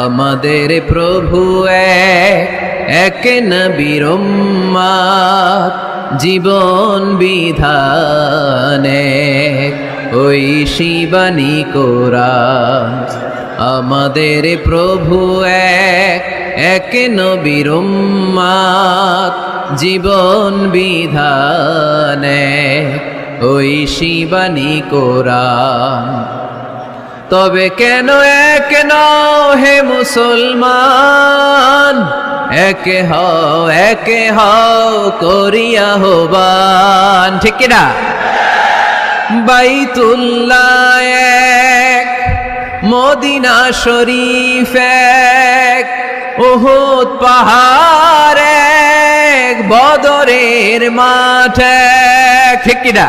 আমাদের প্রভু এক নবীর উম্মত, জীবন বিধানে ওই শিবানী কোরআন। আমাদের প্রভু এক নবীর উম্মত, জীবন বিধানে ওই শিবানী কোরআন। তবে কেন এক হে মুসলমান, একে হও করিয়া হবান, ঠিক কিনা? বাইতুল্লাহ এক, মদিনা শরীফ এক, উহুদ পাহাড় এক, বদরের মাঠ এক, ঠিক কিনা?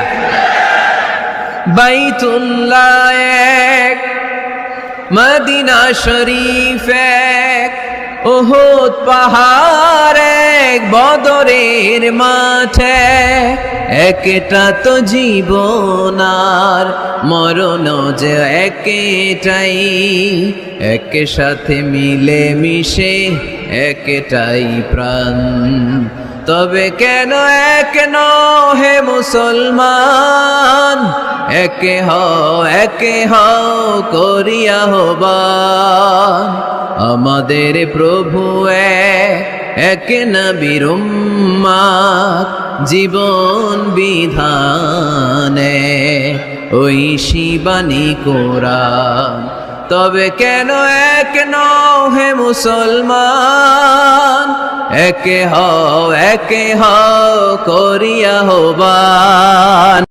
বাইতুল্লাহ এক, মদিনা শরীফ এক, উহুদ পাহাড় এক, বদরের মাঠ এক। একটা তো জীবন আর মরণ যে একটাই, এক সাথে মিলে মিশে একটাই প্রাণ। তবে কেন এক হে মুসলমান, একে হও করিয়া হবান। আমাদের প্রভু এক নবীর উম্মত, জীবন বিধানে ওই শিবানী কোরআন। তবে কেন এক হে মুসলমান, একে হও করিয়া হবান।